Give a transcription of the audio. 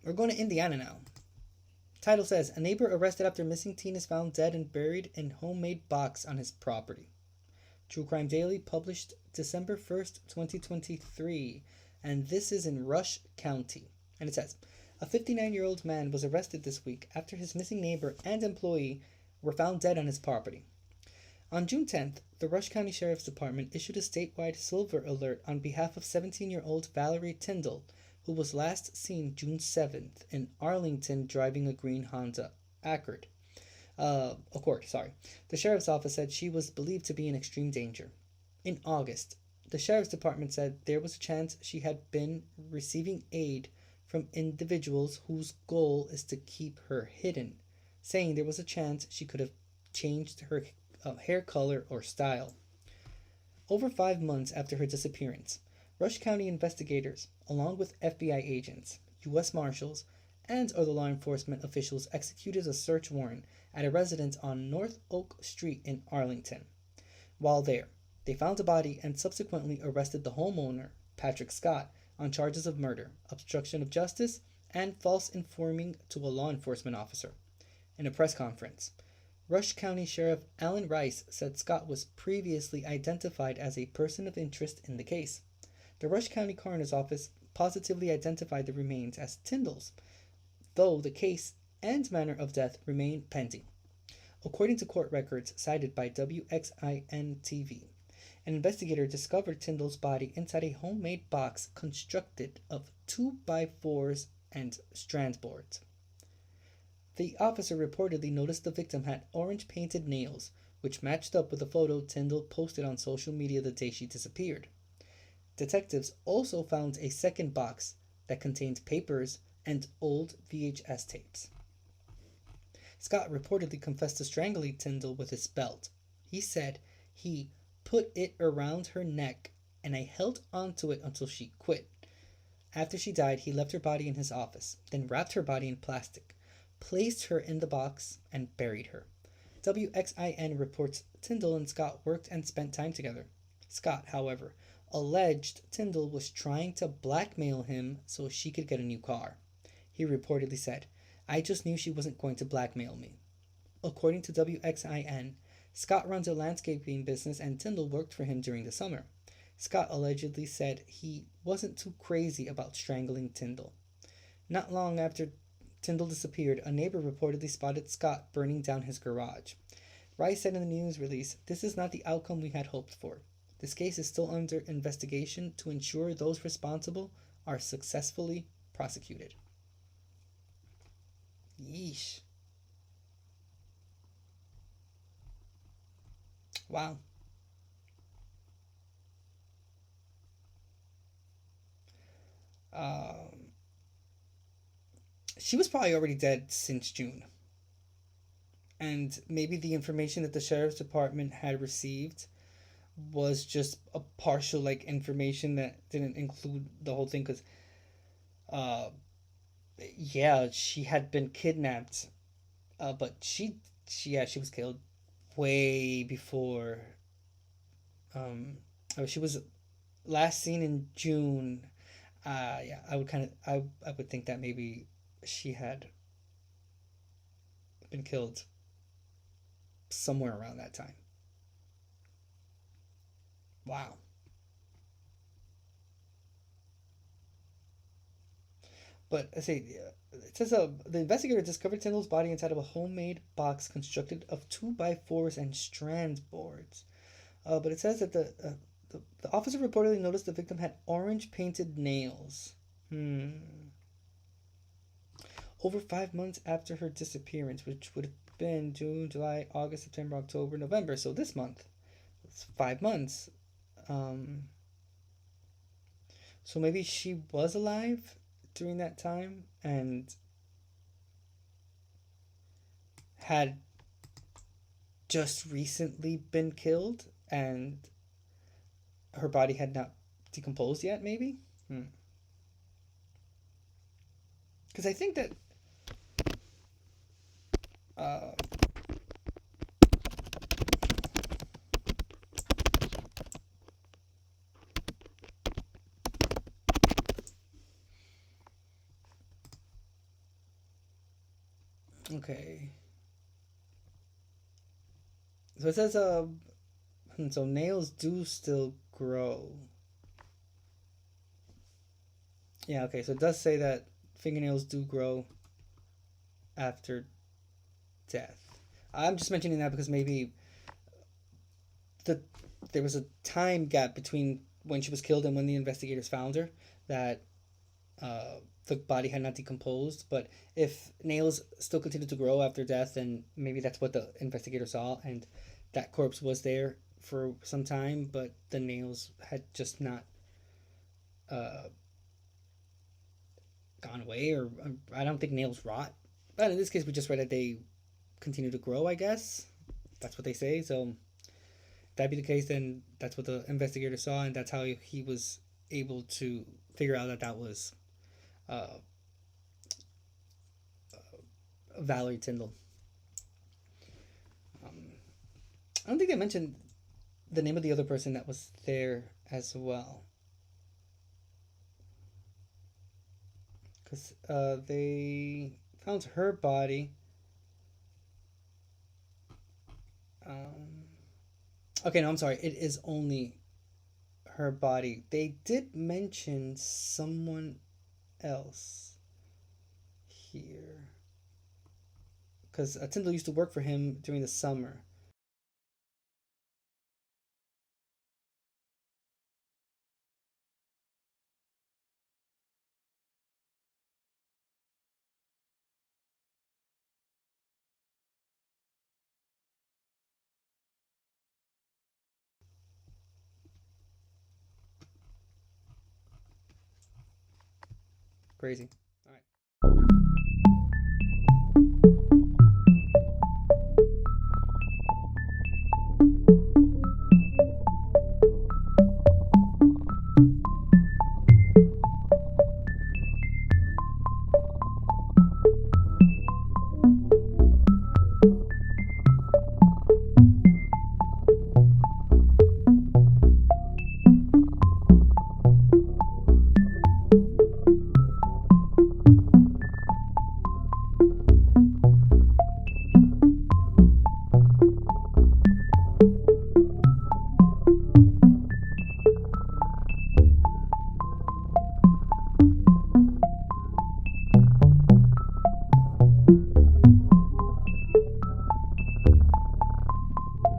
We're going to Indiana now. Title says, a neighbor arrested after missing teen is found dead and buried in homemade box on his property. True Crime Daily, published December 1st, 2023. And this is in Rush County. And it says, a 59-year-old man was arrested this week after his missing neighbor and employee were found dead on his property. On June 10th, the Rush County Sheriff's Department issued a statewide silver alert on behalf of 17-year-old Valerie Tindle, who was last seen June 7th in Arlington driving a green Honda Accord. The sheriff's office said she was believed to be in extreme danger. In August, the sheriff's department said there was a chance she had been receiving aid from individuals whose goal is to keep her hidden, saying there was a chance she could have changed her hair color or style. Over 5 months after her disappearance, Rush County investigators, along with FBI agents, U.S. Marshals, and other law enforcement officials executed a search warrant at a residence on North Oak Street in Arlington. While there, they found a body and subsequently arrested the homeowner, Patrick Scott, on charges of murder, obstruction of justice, and false informing to a law enforcement officer. In a press conference, Rush County Sheriff Alan Rice said Scott was previously identified as a person of interest in the case. The Rush County Coroner's Office positively identified the remains as Tindle's, though the case and manner of death remain pending. According to court records cited by WXIN-TV, an investigator discovered Tindle's body inside a homemade box constructed of 2x4s and strand boards. The officer reportedly noticed the victim had orange painted nails, which matched up with a photo Tindle posted on social media the day she disappeared. Detectives also found a second box that contained papers and old VHS tapes. Scott reportedly confessed to strangling Tindle with his belt. He said he put it around her neck and I held onto it until she quit. After she died, he left her body in his office, then wrapped her body in plastic, placed her in the box, and buried her. WXIN reports Tindle and Scott worked and spent time together. Scott, however, alleged Tindle was trying to blackmail him so she could get a new car. He reportedly said, I just knew she wasn't going to blackmail me. According to WXIN, Scott runs a landscaping business and Tindle worked for him during the summer. Scott allegedly said he wasn't too crazy about strangling Tindle. Not long after Tindle disappeared, a neighbor reportedly spotted Scott burning down his garage. Rice said in the news release, this is not the outcome we had hoped for. This case is still under investigation to ensure those responsible are successfully prosecuted. Yeesh. Wow. She was probably already dead since June. And maybe the information that the sheriff's department had received was just a partial information that didn't include the whole thing, because she had been kidnapped, but she was killed way before. She was last seen in June. I would think that maybe she had been killed somewhere around that time. Wow. But I say, it says the investigator discovered Tindle's body inside of a homemade box constructed of 2x4s and strand boards. But it says that the officer reportedly noticed the victim had orange painted nails. Over 5 months after her disappearance, which would have been June, July, August, September, October, November. So this month, it's 5 months. So maybe she was alive during that time and had just recently been killed and her body had not decomposed yet, maybe? Because I think that Okay. So it says so nails do still grow. Yeah, okay. So it does say that fingernails do grow after death. I'm just mentioning that because maybe the there was a time gap between when she was killed and when the investigators found her, that the body had not decomposed. But if nails still continued to grow after death, then maybe that's what the investigator saw, and that corpse was there for some time, but the nails had just not uh, gone away, or I don't think nails rot. But in this case, we just read that they continue to grow. I guess that's what they say. So if that be the case, then that's what the investigator saw, and that's how he was able to figure out that that was uh, Valerie Tindle. Um, I don't think they mentioned the name of the other person that was there as well, because they found her body. Um, okay, no, I'm sorry. It is only her body. They did mention someone else here, because Tyndall used to work for him during the summer. Crazy.